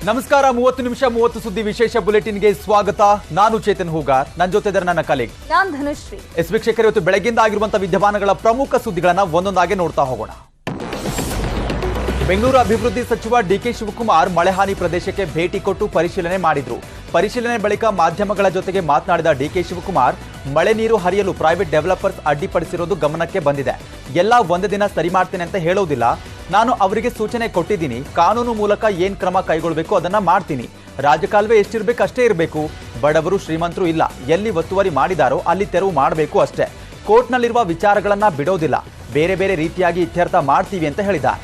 ನಮಸ್ಕಾರ. 30 ನಿಮಿಷ 30 ಸುದ್ದಿ ವಿಶೇಷ ಬುಲೆಟಿನ್ಗೆ ಸ್ವಾಗತ. ನಾನು ಚೇತನ್ ಹೂಗಾರ್, ನನ್ನ ಜೊತೆ ಇದ್ದಾರೆ ನನ್ನ ಕಲೀಗ್ ನಾನು ಧನುಶ್ರೀ. ವೀಕ್ಷಕರು, ಇವತ್ತು ಬೆಳಗ್ಗಿಂದ ಆಗಿರುವಂತಹ ವಿದ್ಯಮಾನಗಳ ಪ್ರಮುಖ ಸುದ್ದಿಗಳನ್ನ ಒಂದೊಂದಾಗಿ ನೋಡ್ತಾ ಹೋಗೋಣ. ಬೆಂಗಳೂರು ಅಭಿವೃದ್ಧಿ ಸಚಿವ ಡಿಕೆ ಶಿವಕುಮಾರ್ ಮಳೆಹಾನಿ ಪ್ರದೇಶಕ್ಕೆ ಭೇಟಿ ಕೊಟ್ಟು ಪರಿಶೀಲನೆ ಮಾಡಿದ್ರು. ಪರಿಶೀಲನೆ ಬಳಿಕ ಮಾಧ್ಯಮಗಳ ಜೊತೆಗೆ ಮಾತನಾಡಿದ ಡಿಕೆ ಶಿವಕುಮಾರ್, ಮಳೆ ನೀರು ಹರಿಯಲು ಪ್ರೈವೇಟ್ ಡೆವಲಪರ್ಸ್ ಅಡ್ಡಿಪಡಿಸಿರೋದು ಗಮನಕ್ಕೆ ಬಂದಿದೆ. ಎಲ್ಲ ಒಂದೇ ದಿನ ಸರಿ ಮಾಡ್ತೇನೆ ಅಂತ ಹೇಳೋದಿಲ್ಲ. ನಾನು ಅವರಿಗೆ ಸೂಚನೆ ಕೊಟ್ಟಿದ್ದೀನಿ. ಕಾನೂನು ಮೂಲಕ ಏನ್ ಕ್ರಮ ಕೈಗೊಳ್ಳಬೇಕು ಅದನ್ನ ಮಾಡ್ತೀನಿ. ರಾಜಕಾಲುವೆ ಎಷ್ಟಿರ್ಬೇಕು ಅಷ್ಟೇ ಇರಬೇಕು. ಬಡವರು ಶ್ರೀಮಂತರು ಇಲ್ಲ. ಎಲ್ಲಿ ಒತ್ತುವರಿ ಮಾಡಿದಾರೋ ಅಲ್ಲಿ ತೆರವು ಮಾಡಬೇಕು ಅಷ್ಟೇ. ಕೋರ್ಟ್ನಲ್ಲಿರುವ ವಿಚಾರಗಳನ್ನ ಬಿಡೋದಿಲ್ಲ. ಬೇರೆ ಬೇರೆ ರೀತಿಯಾಗಿ ಇತ್ಯರ್ಥ ಮಾಡ್ತೀವಿ ಅಂತ ಹೇಳಿದ್ದಾರೆ.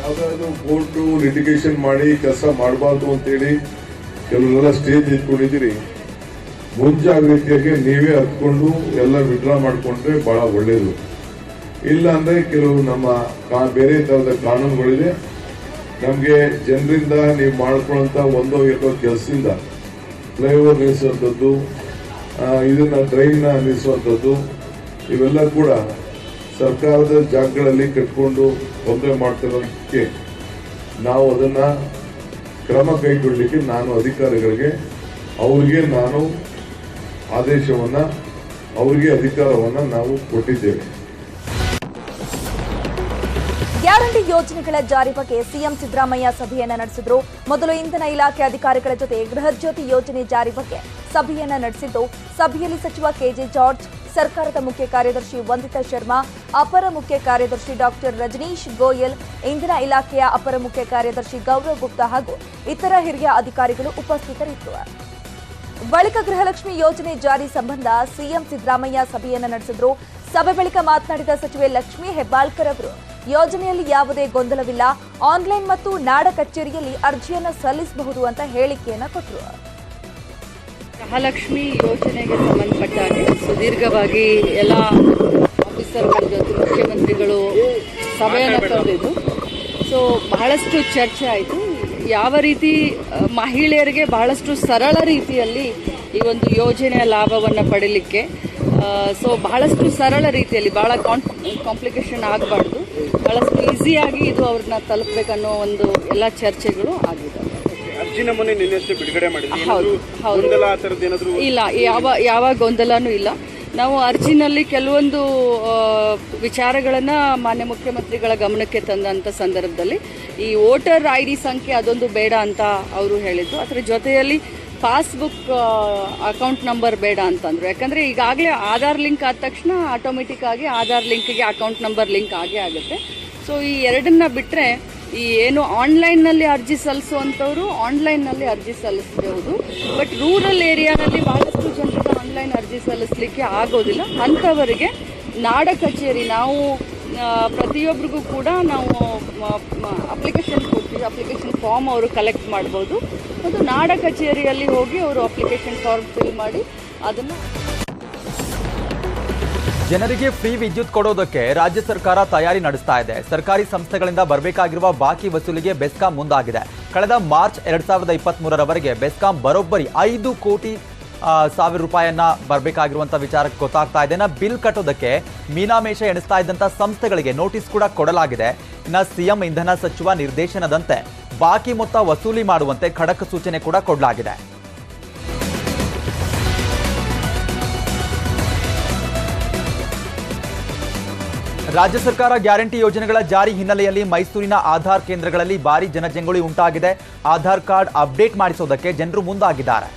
ಯಾವ್ದಾದ್ರು ಕೋರ್ಟು ಲಿಟಿಗೇಷನ್ ಮಾಡಿ ಕೆಲಸ ಮಾಡಬಾರ್ದು ಅಂತೇಳಿ ಕೆಲವೆಲ್ಲ ಸ್ಟೇಜ್ ಇಟ್ಕೊಂಡಿದ್ದೀರಿ. ಮುಂಜಾಗ್ರತೆಯಾಗಿ ನೀವೇ ಹತ್ಕೊಂಡು ಎಲ್ಲ ವಿಡ್ರಾ ಮಾಡಿಕೊಂಡ್ರೆ ಬಹಳ ಒಳ್ಳೇದು. ಇಲ್ಲ ಅಂದ್ರೆ ಕೆಲವು ನಮ್ಮ ಬೇರೆ ತರದ ಕಾನೂನುಗಳಿದೆ. ನಮಗೆ ಜನರಿಂದ ನೀವು ಮಾಡ್ಕೊಳ್ಳುವಂತ ಒಂದೋ ಎರಡೋ ಕೆಲಸದಿಂದ ಫ್ಲೈಓವರ್ ನಿಲ್ಲಿಸುವಂಥದ್ದು, ಇದನ್ನ ಟ್ರೈನ್ ನಿಲ್ಲಿಸುವಂಥದ್ದು, ಇವೆಲ್ಲ ಕೂಡ ಸರ್ಕಾರದ ಜಾಗಗಳಲ್ಲಿ ಕಟ್ಕೊಂಡು ತೊಂದರೆ ಮಾಡ್ತಿರೋದಕ್ಕೆ ನಾವು ಅದನ್ನ ಕ್ರಮ ಕೈಗೊಳ್ಳಲಿಕ್ಕೆ ನಾನು ಅಧಿಕಾರಿಗಳಿಗೆ ನಾನು ಆದೇಶವನ್ನ ಅವರಿಗೆ ಅಧಿಕಾರವನ್ನ ನಾವು ಕೊಟ್ಟಿದ್ದೇವೆ. ಗ್ಯಾರಂಟಿ ಯೋಜನೆಗಳ ಜಾರಿ ಬಗ್ಗೆ ಸಿಎಂ ಸಿದ್ದರಾಮಯ್ಯ ಸಭೆಯನ್ನ ನಡೆಸಿದ್ರು. ಮೊದಲು ಇಂಧನ ಇಲಾಖೆ ಅಧಿಕಾರಿಗಳ ಜೊತೆ ಗೃಹಜ್ಯೋತಿ ಯೋಜನೆ ಜಾರಿ ಬಗ್ಗೆ ಸಭೆಯನ್ನ ನಡೆಸಿದ್ದು, ಸಭೆಯಲ್ಲಿ ಸಚಿವ ಕೆಜೆ ಜಾರ್ಜ್, ಸರ್ಕಾರದ ಮುಖ್ಯ ಕಾರ್ಯದರ್ಶಿ ವಂದಿತಾ ಶರ್ಮಾ, ಅಪರ ಮುಖ್ಯ ಕಾರ್ಯದರ್ಶಿ ಡಾಕ್ಟರ್ ರಜನೀಶ್ ಗೋಯಲ್, ಇಂಧನ ಇಲಾಖೆಯ ಅಪರ ಮುಖ್ಯ ಕಾರ್ಯದರ್ಶಿ ಗೌರವ್ ಗುಪ್ತಾ ಹಾಗೂ ಇತರ ಹಿರಿಯ ಅಧಿಕಾರಿಗಳು ಉಪಸ್ಥಿತರಿದ್ದರು. ಬಳಿಕ ಗೃಹಲಕ್ಷ್ಮಿ ಯೋಜನೆ ಜಾರಿ ಸಂಬಂಧ ಸಿಎಂ ಸಿದ್ದರಾಮಯ್ಯ ಸಭೆಯನ್ನ ನಡೆಸಿದ್ರು. ಸಭೆ ಬಳಿಕ ಮಾತನಾಡಿದ ಸಚಿವೆ ಲಕ್ಷ್ಮೀ ಹೆಬ್ಬಾಳ್ಕರ್ ಅವರು, ಯೋಜನೆಯಲ್ಲಿ ಯಾವುದೇ ಗೊಂದಲವಿಲ್ಲ. ಆನ್ಲೈನ್ ಮತ್ತು ನಾಡ ಕಚೇರಿಯಲ್ಲಿ ಅರ್ಜಿಯನ್ನ ಸಲ್ಲಿಸಬಹುದು ಅಂತ ಹೇಳಿಕೆಯನ್ನ ಕೊಟ್ಟರು. ಗೃಹಲಕ್ಷ್ಮಿ ಯೋಜನೆಗೆ ಸಂಬಂಧಪಟ್ಟಾಗೆ ಸುದೀರ್ಘವಾಗಿ ಎಲ್ಲ ಆಫೀಸರ್ಗಳ ಜೊತೆ ಮುಖ್ಯಮಂತ್ರಿಗಳು ಸಭೆಯನ್ನು ಕರೆದಿದ್ದು, ಸೊ ಬಹಳಷ್ಟು ಚರ್ಚೆ ಆಯಿತು. ಯಾವ ರೀತಿ ಮಹಿಳೆಯರಿಗೆ ಬಹಳಷ್ಟು ಸರಳ ರೀತಿಯಲ್ಲಿ ಈ ಒಂದು ಯೋಜನೆಯ ಲಾಭವನ್ನು ಪಡೀಲಿಕ್ಕೆ, ಸೊ ಬಹಳಷ್ಟು ಸರಳ ರೀತಿಯಲ್ಲಿ, ಬಹಳ ಕಾಂಪ್ಲಿಕೇಶನ್ ಆಗಬಾರ್ದು, ಬಹಳಷ್ಟು ಈಸಿಯಾಗಿ ಇದು ಅವ್ರನ್ನ ತಲುಪಬೇಕನ್ನೋ ಒಂದು ಎಲ್ಲ ಚರ್ಚೆಗಳು ಆಗಿದೆ. ಇಲ್ಲ, ಯಾವ ಗೊಂದಲನೂ ಇಲ್ಲ. ನಾವು ಅರ್ಜಿನಲ್ಲಿ ಕೆಲವೊಂದು ವಿಚಾರಗಳನ್ನ ಮಾನ್ಯ ಮುಖ್ಯಮಂತ್ರಿಗಳ ಗಮನಕ್ಕೆ ತಂದಂತ ಸಂದರ್ಭದಲ್ಲಿ ಈ ವೋಟರ್ ID ಸಂಖ್ಯೆ ಅದೊಂದು ಬೇಡ ಅಂತ ಅವರು ಹೇಳಿದ್ರು. ಅದರ ಜೊತೆಯಲ್ಲಿ ಪಾಸ್ಬುಕ್ ಅಕೌಂಟ್ ನಂಬರ್ ಬೇಡ ಅಂತಂದ್ರು. ಯಾಕಂದ್ರೆ ಈಗಾಗಲೇ ಆಧಾರ್ ಲಿಂಕ್ ಆದ ತಕ್ಷಣ ಆಟೋಮೆಟಿಕ್ ಆಗಿ ಆಧಾರ್ ಲಿಂಕ್ಗೆ ಅಕೌಂಟ್ ನಂಬರ್ ಲಿಂಕ್ ಆಗೇ ಆಗುತ್ತೆ. ಸೊ ಈ ಎರಡನ್ನ ಬಿಟ್ಟರೆ ಈ ಏನು ಆನ್ಲೈನ್ನಲ್ಲಿ ಅರ್ಜಿ ಸಲ್ಲಿಸುವಂಥವ್ರು ಆನ್ಲೈನ್ನಲ್ಲಿ ಅರ್ಜಿ ಸಲ್ಲಿಸಬಹುದು. ಬಟ್ ರೂರಲ್ ಏರಿಯಾನಲ್ಲಿ ಬಹಳಷ್ಟು ಜನರಿಗೆ ಆನ್ಲೈನ್ ಅರ್ಜಿ ಸಲ್ಲಿಸಲಿಕ್ಕೆ ಆಗೋದಿಲ್ಲ. ಅಂಥವರಿಗೆ ನಾಡ ಕಚೇರಿ, ನಾವು ಪ್ರತಿಯೊಬ್ಬರಿಗೂ ಕೂಡ ನಾವು ಅಪ್ಲಿಕೇಶನ್ ಕೊಡ್ತೀವಿ. ಅಪ್ಲಿಕೇಶನ್ ಫಾರ್ಮ್ ಅವರು ಕಲೆಕ್ಟ್ ಮಾಡ್ಬೋದು. ಮತ್ತು ನಾಡ ಕಚೇರಿಯಲ್ಲಿ ಹೋಗಿ ಅವರು ಅಪ್ಲಿಕೇಶನ್ ಫಾರ್ಮ್ ಫಿಲ್ ಮಾಡಿ ಅದನ್ನು. ಜನರಿಗೆ ಫ್ರೀ ವಿದ್ಯುತ್ ಕೊಡೋದಕ್ಕೆ ರಾಜ್ಯ ಸರ್ಕಾರ ತಯಾರಿ ನಡೆಸ್ತಾ ಇದೆ. ಸರ್ಕಾರಿ ಸಂಸ್ಥೆಗಳಿಂದ ಬರಬೇಕಾಗಿರುವ ಬಾಕಿ ವಸೂಲಿಗೆ ಬೆಸ್ಕಾಂ ಮುಂದಾಗಿದೆ. ಕಳೆದ ಮಾರ್ಚ್ 2023ರವರೆಗೆ ಬೆಸ್ಕಾಂ ಬರೋಬ್ಬರಿ 5 ಕೋಟಿ ಸಾವಿರ ರೂಪಾಯಿಯನ್ನ ಬರಬೇಕಾಗಿರುವಂತಹ ವಿಚಾರ ಗೊತ್ತಾಗ್ತಾ ಇದೆ. ಬಿಲ್ ಕಟ್ಟೋದಕ್ಕೆ ಮೀನಾಮೇಷ ಎಣಿಸ್ತಾ ಇದ್ದಂತ ಸಂಸ್ಥೆಗಳಿಗೆ ನೋಟಿಸ್ ಕೂಡ ಕೊಡಲಾಗಿದೆ. ಇನ್ನು ಸಿಎಂ ಇಂಧನ ಸಚಿವ ನಿರ್ದೇಶನದಂತೆ ಬಾಕಿ ಮೊತ್ತ ವಸೂಲಿ ಮಾಡುವಂತೆ ಖಡಕ್ ಸೂಚನೆ ಕೂಡ ಕೊಡಲಾಗಿದೆ. ರಾಜ್ಯ ಸರ್ಕಾರ ಗ್ಯಾರಂಟಿ ಯೋಜನೆಗಳ ಜಾರಿ ಹಿನ್ನೆಲೆಯಲ್ಲಿ ಮೈಸೂರಿನ ಆಧಾರ್ ಕೇಂದ್ರಗಳಲ್ಲಿ ಭಾರಿ ಜನಜಂಗುಳಿ ಉಂಟಾಗಿದೆ. ಆಧಾರ್ ಕಾರ್ಡ್ ಅಪ್ಡೇಟ್ ಮಾಡಿಸೋದಕ್ಕೆ ಜನರು ಮುಂದಾಗಿದ್ದಾರೆ.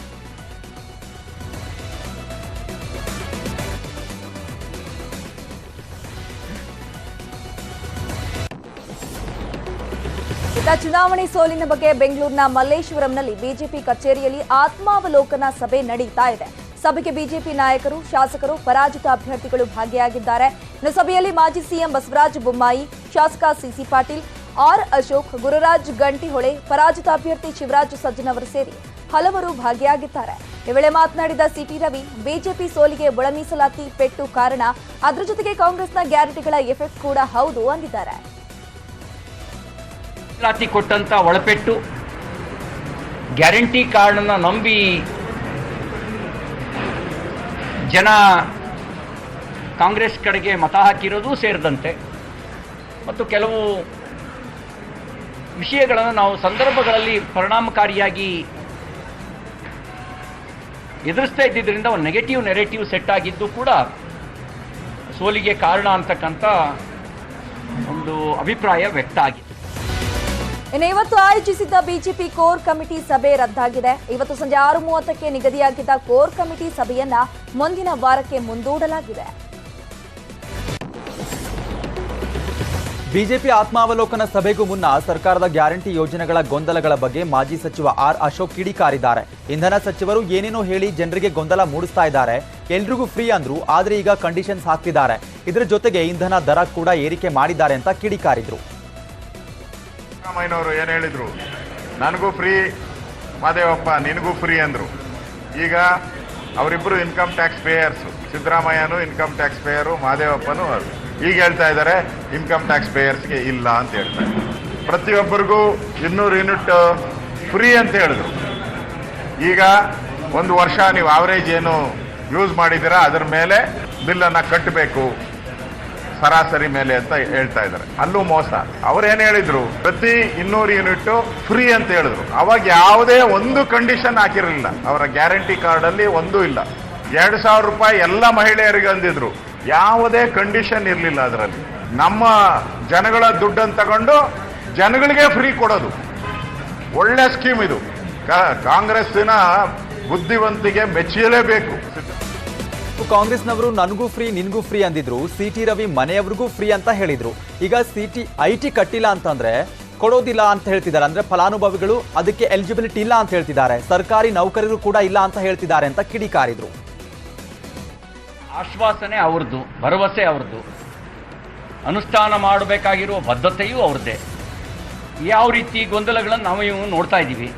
ಚುನಾವಣೆ ಸೋಲಿನ ಬಗ್ಗೆ ಬೆಂಗಳೂರಿನ ಮಲ್ಲೇಶ್ವರಂನಲ್ಲಿ ಬಿಜೆಪಿ ಕಚೇರಿಯಲ್ಲಿ ಆತ್ಮಾವಲೋಕನ ಸಭೆ ನಡೀತಾ ಇದೆ. ಸಭೆಗೆ ಬಿಜೆಪಿ ನಾಯಕರು, ಶಾಸಕರು, ಪರಾಜಿತ ಅಭ್ಯರ್ಥಿಗಳು ಭಾಗಿಯಾಗಿದ್ದಾರೆ. ಇನ್ನು ಸಭೆಯಲ್ಲಿ ಮಾಜಿ ಸಿಎಂ ಬಸವರಾಜ ಬೊಮ್ಮಾಯಿ, ಶಾಸಕ ಸಿಸಿ ಪಾಟೀಲ್, ಆರ್ ಅಶೋಕ್, ಗುರುರಾಜ್ ಗಂಟಿಹೊಳೆ, ಪರಾಜಿತ ಅಭ್ಯರ್ಥಿ ಶಿವರಾಜ್ ಸಜ್ಜನವರು ಸೇರಿ ಹಲವರು ಭಾಗಿಯಾಗಿದ್ದಾರೆ. ಈ ವೇಳೆ ಮಾತನಾಡಿದ ಸಿಟಿ ರವಿ, ಬಿಜೆಪಿ ಸೋಲಿಗೆ ಒಳ ಮೀಸಲಾತಿ ಪೆಟ್ಟು ಕಾರಣ, ಅದರ ಜೊತೆಗೆ ಕಾಂಗ್ರೆಸ್ನ ಗ್ಯಾರಂಟಿಗಳ ಎಫೆಕ್ಟ್ ಕೂಡ ಹೌದು ಅಂದಿದ್ದಾರೆ. ಮೀಸಲಾತಿ ಕೊಟ್ಟಂತ ಒಳಪೆಟ್ಟು, ಗ್ಯಾರಂಟಿ ಕಾರ್ಡ್ನ ನಂಬಿ ಜನ ಕಾಂಗ್ರೆಸ್ ಕಡೆಗೆ ಮತ ಹಾಕಿರೋದು ಸೇರಿದಂತೆ ಮತ್ತು ಕೆಲವು ವಿಷಯಗಳನ್ನು ನಾವು ಸಂದರ್ಭಗಳಲ್ಲಿ ಪರಿಣಾಮಕಾರಿಯಾಗಿ ಎದುರಿಸ್ತಾ ಇದ್ದಿದ್ದರಿಂದ ಒಂದು ನೆಗೆಟಿವ್ ನೆರೇಟಿವ್ ಸೆಟ್ ಆಗಿದ್ದು ಕೂಡ ಸೋಲಿಗೆ ಕಾರಣ ಅಂತಕ್ಕಂಥ ಒಂದು ಅಭಿಪ್ರಾಯ ವ್ಯಕ್ತ ಆಗಿದೆ. ಇನ್ನು ಇವತ್ತು ಆಯೋಜಿಸಿದ್ದ ಬಿಜೆಪಿ ಕೋರ್ ಕಮಿಟಿ ಸಭೆ ರದ್ದಾಗಿದೆ. ಇವತ್ತು ಸಂಜೆ 6:30ಕ್ಕೆ ನಿಗದಿಯಾಗಿದ್ದ ಕೋರ್ ಕಮಿಟಿ ಸಭೆಯನ್ನ ಮುಂದಿನ ವಾರಕ್ಕೆ ಮುಂದೂಡಲಾಗಿದೆ. ಬಿಜೆಪಿ ಆತ್ಮಾವಲೋಕನ ಸಭೆಗೂ ಮುನ್ನ ಸರ್ಕಾರದ ಗ್ಯಾರಂಟಿ ಯೋಜನೆಗಳ ಗೊಂದಲಗಳ ಬಗ್ಗೆ ಮಾಜಿ ಸಚಿವ ಆರ್ ಅಶೋಕ್ ಕಿಡಿಕಾರಿದ್ದಾರೆ. ಇಂಧನ ಸಚಿವರು ಏನೇನೋ ಹೇಳಿ ಜನರಿಗೆ ಗೊಂದಲ ಮೂಡಿಸ್ತಾ ಇದ್ದಾರೆ. ಎಲ್ರಿಗೂ ಫ್ರೀ ಅಂದ್ರು, ಆದ್ರೆ ಈಗ ಕಂಡೀಷನ್ಸ್ ಹಾಕ್ತಿದ್ದಾರೆ. ಇದರ ಜೊತೆಗೆ ಇಂಧನ ದರ ಕೂಡ ಏರಿಕೆ ಮಾಡಿದ್ದಾರೆ ಅಂತ ಕಿಡಿಕಾರಿದ್ರು. ಸಿದ್ದರಾಮಯ್ಯನವರು ಏನು ಹೇಳಿದ್ರು, ನನಗೂ ಫ್ರೀ, ಮಾದೇವಪ್ಪ ನಿನಗೂ ಫ್ರೀ ಅಂದ್ರು. ಈಗ ಅವರಿಬ್ಬರು ಇನ್ಕಮ್ ಟ್ಯಾಕ್ಸ್ ಪೇಯರ್ಸ್, ಸಿದ್ದರಾಮಯ್ಯನೂ ಇನ್ಕಮ್ ಟ್ಯಾಕ್ಸ್ ಪೇಯರು, ಮಾದೇವಪ್ಪನೂ ಈಗ ಹೇಳ್ತಾ ಇದ್ದಾರೆ ಇನ್ಕಮ್ ಟ್ಯಾಕ್ಸ್ ಪೇಯರ್ಸ್ಗೆ ಇಲ್ಲ ಅಂತ ಹೇಳ್ತಾ ಇದ್ದಾರೆ. ಪ್ರತಿಯೊಬ್ಬರಿಗೂ 200 ಯೂನಿಟ್ ಫ್ರೀ ಅಂತ ಹೇಳಿದ್ರು. ಈಗ ಒಂದು ವರ್ಷ ನೀವು ಆವರೇಜ್ ಏನು ಯೂಸ್ ಮಾಡಿದ್ದೀರಾ ಅದರ ಮೇಲೆ ಬಿಲ್ಲನ್ನು ಕಟ್ಟಬೇಕು ಸರಾಸರಿ ಮೇಲೆ ಅಂತ ಹೇಳ್ತಾ ಇದ್ದಾರೆ. ಅಲ್ಲೂ ಮೋಸ. ಅವ್ರೇನು ಹೇಳಿದ್ರು, ಪ್ರತಿ 200 ಯೂನಿಟ್ ಫ್ರೀ ಅಂತ ಹೇಳಿದ್ರು. ಅವಾಗ ಯಾವುದೇ ಒಂದು ಕಂಡೀಷನ್ ಹಾಕಿರಲಿಲ್ಲ. ಅವರ ಗ್ಯಾರಂಟಿ ಕಾರ್ಡಲ್ಲಿ ಒಂದೂ ಇಲ್ಲ. 2,000 ರೂಪಾಯಿ ಎಲ್ಲ ಮಹಿಳೆಯರಿಗೆ ಅಂದಿದ್ರು. ಯಾವುದೇ ಕಂಡೀಷನ್ ಇರಲಿಲ್ಲ ಅದರಲ್ಲಿ. ನಮ್ಮ ಜನಗಳ ದುಡ್ಡನ್ನು ತಗೊಂಡು ಜನಗಳಿಗೆ ಫ್ರೀ ಕೊಡೋದು ಒಳ್ಳೆ ಸ್ಕೀಮ್ ಇದು. ಕಾಂಗ್ರೆಸ್ಸಿನ ಬುದ್ಧಿವಂತಿಗೆ ಮೆಚ್ಚಲೇಬೇಕು. ಕಾಂಗ್ರೆಸ್ನವರು ನನಗೂ ಫ್ರೀ ನಿನ್ಗೂ ಫ್ರೀ ಅಂದಿದ್ರು. ಸಿಟಿ ರವಿ ಮನೆಯವರಿಗೂ ಫ್ರೀ ಅಂತ ಹೇಳಿದ್ರು. ಈಗ ಐಟಿ ಕಟ್ಟಿಲ್ಲ ಅಂತಂದ್ರೆ ಕೊಡೋದಿಲ್ಲ ಅಂತ ಹೇಳ್ತಿದ್ದಾರೆ. ಅಂದ್ರೆ ಫಲಾನುಭವಿಗಳು ಅದಕ್ಕೆ ಎಲಿಜಿಬಿಲಿಟಿ ಇಲ್ಲ ಅಂತ ಹೇಳ್ತಿದ್ದಾರೆ. ಸರ್ಕಾರಿ ನೌಕರರು ಕೂಡ ಇಲ್ಲ ಅಂತ ಹೇಳ್ತಿದ್ದಾರೆ ಅಂತ ಕಿಡಿಕಾರಿದ್ರು. ಆಶ್ವಾಸನೆ ಅವ್ರದ್ದು, ಭರವಸೆ ಅವ್ರದ್ದು, ಅನುಷ್ಠಾನ ಮಾಡಬೇಕಾಗಿರುವ ಬದ್ಧತೆಯೂ ಅವ್ರದ್ದೇ. ಯಾವ ರೀತಿ ಗೊಂದಲಗಳನ್ನು ನಾವು ಇವು ನೋಡ್ತಾ ಇದ್ದೀವಿ.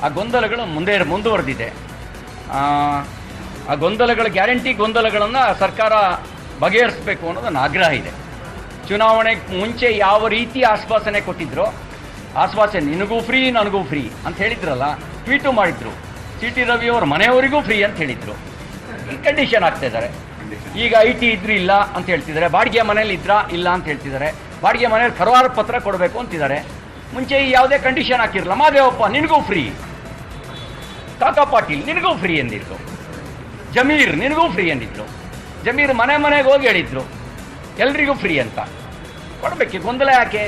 ಆ ಗೊಂದಲಗಳು ಮುಂದುವರೆದಿದೆ. ಆ ಗೊಂದಲಗಳ ಗ್ಯಾರಂಟಿ ಗೊಂದಲಗಳನ್ನು ಸರ್ಕಾರ ಬಗೆಹರಿಸಬೇಕು ಅನ್ನೋದು ನನ್ನ ಆಗ್ರಹ ಇದೆ. ಚುನಾವಣೆಗೆ ಮುಂಚೆ ಯಾವ ರೀತಿ ಆಶ್ವಾಸನೆ ಕೊಟ್ಟಿದ್ರೋ, ಆಶ್ವಾಸನೆ ನಿನಗೂ ಫ್ರೀ ನನಗೂ ಫ್ರೀ ಅಂತ ಹೇಳಿದ್ರಲ್ಲ, ಟ್ವೀಟು ಮಾಡಿದ್ರು. ಸಿಟಿ ರವಿ ಅವ್ರ ಮನೆಯವರಿಗೂ ಫ್ರೀ ಅಂತ ಹೇಳಿದ್ರು. ಈ ಕಂಡೀಷನ್ ಆಗ್ತಾ ಇದ್ದಾರೆ. ಈಗ ಐಟಿ ಇದ್ರೂ ಇಲ್ಲ ಅಂತ ಹೇಳ್ತಿದ್ದಾರೆ. ಬಾಡಿಗೆ ಮನೇಲಿ ಇದ್ರಾ ಇಲ್ಲ ಅಂತ ಹೇಳ್ತಿದ್ದಾರೆ. ಬಾಡಿಗೆ ಮನೇಲಿ ಕರಾರು ಪತ್ರ ಕೊಡಬೇಕು ಅಂತಿದ್ದಾರೆ. ಮುಂಚೆ ಯಾವುದೇ ಕಂಡೀಷನ್ ಹಾಕಿರಲ್ಲ. ಮಾದೇವಪ್ಪ ನಿನಗೂ ಫ್ರೀ, ಕಾಕಾ ಪಾಟೀಲ್ ನಿನಗೂ ಫ್ರೀ ಎಂದಿದ್ರು. ಜಮೀರ್ ನಿನಗೂ ಫ್ರೀ ಎಂದಿದ್ರು. ಜಮೀರ್ ಮನೆಗೆ ಹೋಗಿ ಹೇಳಿದ್ರು ಎಲ್ರಿಗೂ ಫ್ರೀ ಅಂತ. ಕೊಡಬೇಕು, ಗೊಂದಲ ಯಾಕೆ?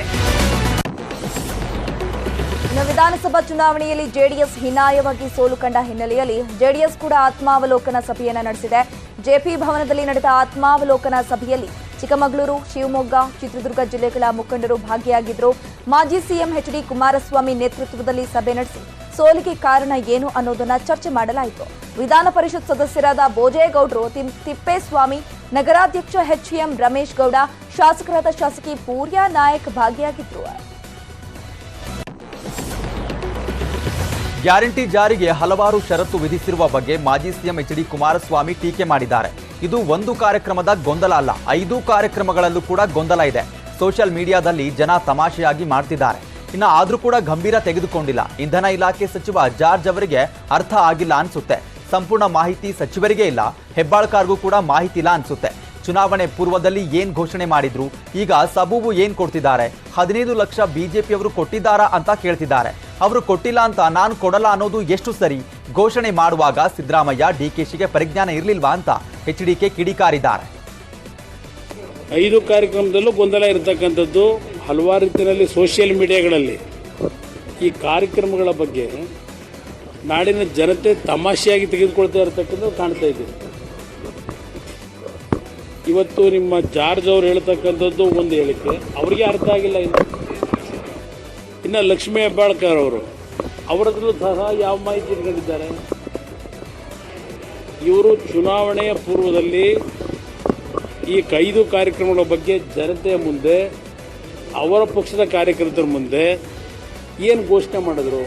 ಇನ್ನು ವಿಧಾನಸಭಾ ಚುನಾವಣೆಯಲ್ಲಿ ಜೆಡಿಎಸ್ ಹೀನಾಯವಾಗಿ ಸೋಲು ಕಂಡ ಹಿನ್ನೆಲೆಯಲ್ಲಿ ಜೆಡಿಎಸ್ ಕೂಡ ಆತ್ಮಾವಲೋಕನ ಸಭೆಯನ್ನ ನಡೆಸಿದೆ. ಜೆಪಿ ಭವನದಲ್ಲಿ ನಡೆದ ಆತ್ಮಾವಲೋಕನ ಸಭೆಯಲ್ಲಿ ಚಿಕ್ಕಮಗಳೂರು, ಶಿವಮೊಗ್ಗ, ಚಿತ್ರದುರ್ಗ ಜಿಲ್ಲೆಗಳ ಮುಖಂಡರು ಭಾಗಿಯಾಗಿದ್ದರು. ಮಾಜಿ ಸಿಎಂ ಎಚ್.ಡಿ. ಕುಮಾರಸ್ವಾಮಿ ನೇತೃತ್ವದಲ್ಲಿ ಸಭೆ ನಡೆಸಿ ಸೋಲಿಗೆ ಕಾರಣ ಏನು ಅನ್ನೋದನ್ನ ಚರ್ಚೆ ಮಾಡಲಾಯಿತು. ವಿಧಾನ ಪರಿಷತ್ ಸದಸ್ಯರಾದ ಬೋಜೇಗೌಡರು, ತಿಪ್ಪೇಸ್ವಾಮಿ, ನಗರಾಧ್ಯಕ್ಷ ಎಚ್.ಎಂ. ರಮೇಶ್ ಗೌಡ, ಶಾಸಕರಾದ ಶಾಸಕಿ ಪೂರ್ಯಾ ನಾಯಕ್ ಭಾಗಿಯಾಗಿದ್ದರು. ಗ್ಯಾರಂಟಿ ಜಾರಿಗೆ ಹಲವಾರು ಷರತ್ತು ವಿಧಿಸಿರುವ ಬಗ್ಗೆ ಮಾಜಿ ಸಿಎಂ ಎಚ್.ಡಿ. ಕುಮಾರಸ್ವಾಮಿ ಟೀಕೆ ಮಾಡಿದ್ದಾರೆ. ಇದು ಒಂದು ಕಾರ್ಯಕ್ರಮದ ಗೊಂದಲ ಅಲ್ಲ, 5 ಕಾರ್ಯಕ್ರಮಗಳಲ್ಲೂ ಕೂಡ ಗೊಂದಲ ಇದೆ. ಸೋಷಿಯಲ್ ಮೀಡಿಯಾದಲ್ಲಿ ಜನ ತಮಾಷೆಯಾಗಿ ಮಾಡ್ತಿದ್ದಾರೆ. ಆದ್ರೂ ಕೂಡ ಗಂಭೀರ ತೆಗೆದುಕೊಂಡಿಲ್ಲ. ಇಂಧನ ಇಲಾಖೆ ಸಚಿವ ಜಾರ್ಜ್ ಅವರಿಗೆ ಅರ್ಥ ಆಗಿಲ್ಲ ಅನ್ಸುತ್ತೆ. ಸಂಪೂರ್ಣ ಮಾಹಿತಿ ಸಚಿವರಿಗೆ ಇಲ್ಲ, ಹೆಬ್ಬಾಳ್ಕರ್ಗೂ ಕೂಡ ಮಾಹಿತಿ ಇಲ್ಲ ಅನ್ಸುತ್ತೆ. ಚುನಾವಣೆ ಪೂರ್ವದಲ್ಲಿ ಏನ್ ಘೋಷಣೆ ಮಾಡಿದ್ರು, ಈಗ ಸಬೂಬು ಏನ್ ಕೊಡ್ತಿದ್ದಾರೆ? 15 ಲಕ್ಷ ಬಿಜೆಪಿಯವರು ಕೊಟ್ಟಿದ್ದಾರಾ ಅಂತ ಕೇಳ್ತಿದ್ದಾರೆ. ಅವರು ಕೊಟ್ಟಿಲ್ಲ ಅಂತ ನಾನು ಕೊಡಲ್ಲ ಅನ್ನೋದು ಎಷ್ಟು ಸರಿ? ಘೋಷಣೆ ಮಾಡುವಾಗ ಸಿದ್ದರಾಮಯ್ಯ, ಡಿಕೆಶಿಗೆ ಪರಿಜ್ಞಾನ ಇರಲಿಲ್ವಾ ಅಂತ ಎಚ್ಡಿಕೆ ಕಿಡಿಕಾರಿದ್ದಾರೆ. 5 ಕಾರ್ಯಕ್ರಮದಲ್ಲೂ ಗೊಂದಲ ಇರತಕ್ಕಂಥದ್ದು. ಹಲವಾರು ರೀತಿಯಲ್ಲಿ ಸೋಷಿಯಲ್ ಮೀಡಿಯಾಗಳಲ್ಲಿ ಈ ಕಾರ್ಯಕ್ರಮಗಳ ಬಗ್ಗೆ ನಾಡಿನ ಜನತೆ ತಮಾಷೆಯಾಗಿ ತೆಗೆದುಕೊಳ್ತಾ ಇರತಕ್ಕಂಥದ್ದು ಕಾಣ್ತಾ ಇದೆ. ಇವತ್ತು ನಿಮ್ಮ ಜಾರ್ಜ್ ಅವರು ಹೇಳ್ತಕ್ಕಂಥದ್ದು ಒಂದು ಹೇಳಿಕೆ ಅವರಿಗೆ ಅರ್ಥ ಆಗಿಲ್ಲ. ಇನ್ನು ಲಕ್ಷ್ಮೀ ಹೆಬ್ಬಾಳ್ಕರ್ ಅವರು ಅವರದ್ರೂ ಸಹ ಯಾವ ಮಾಹಿತಿ ಇಟ್ಕೊಂಡಿದ್ದಾರೆ? ಇವರು ಚುನಾವಣೆಯ ಪೂರ್ವದಲ್ಲಿ ಈ 5 ಕಾರ್ಯಕ್ರಮಗಳ ಬಗ್ಗೆ ಜನತೆಯ ಮುಂದೆ, ಅವರ ಪಕ್ಷದ ಕಾರ್ಯಕರ್ತರ ಮುಂದೆ ಏನು ಘೋಷಣೆ ಮಾಡಿದ್ರು?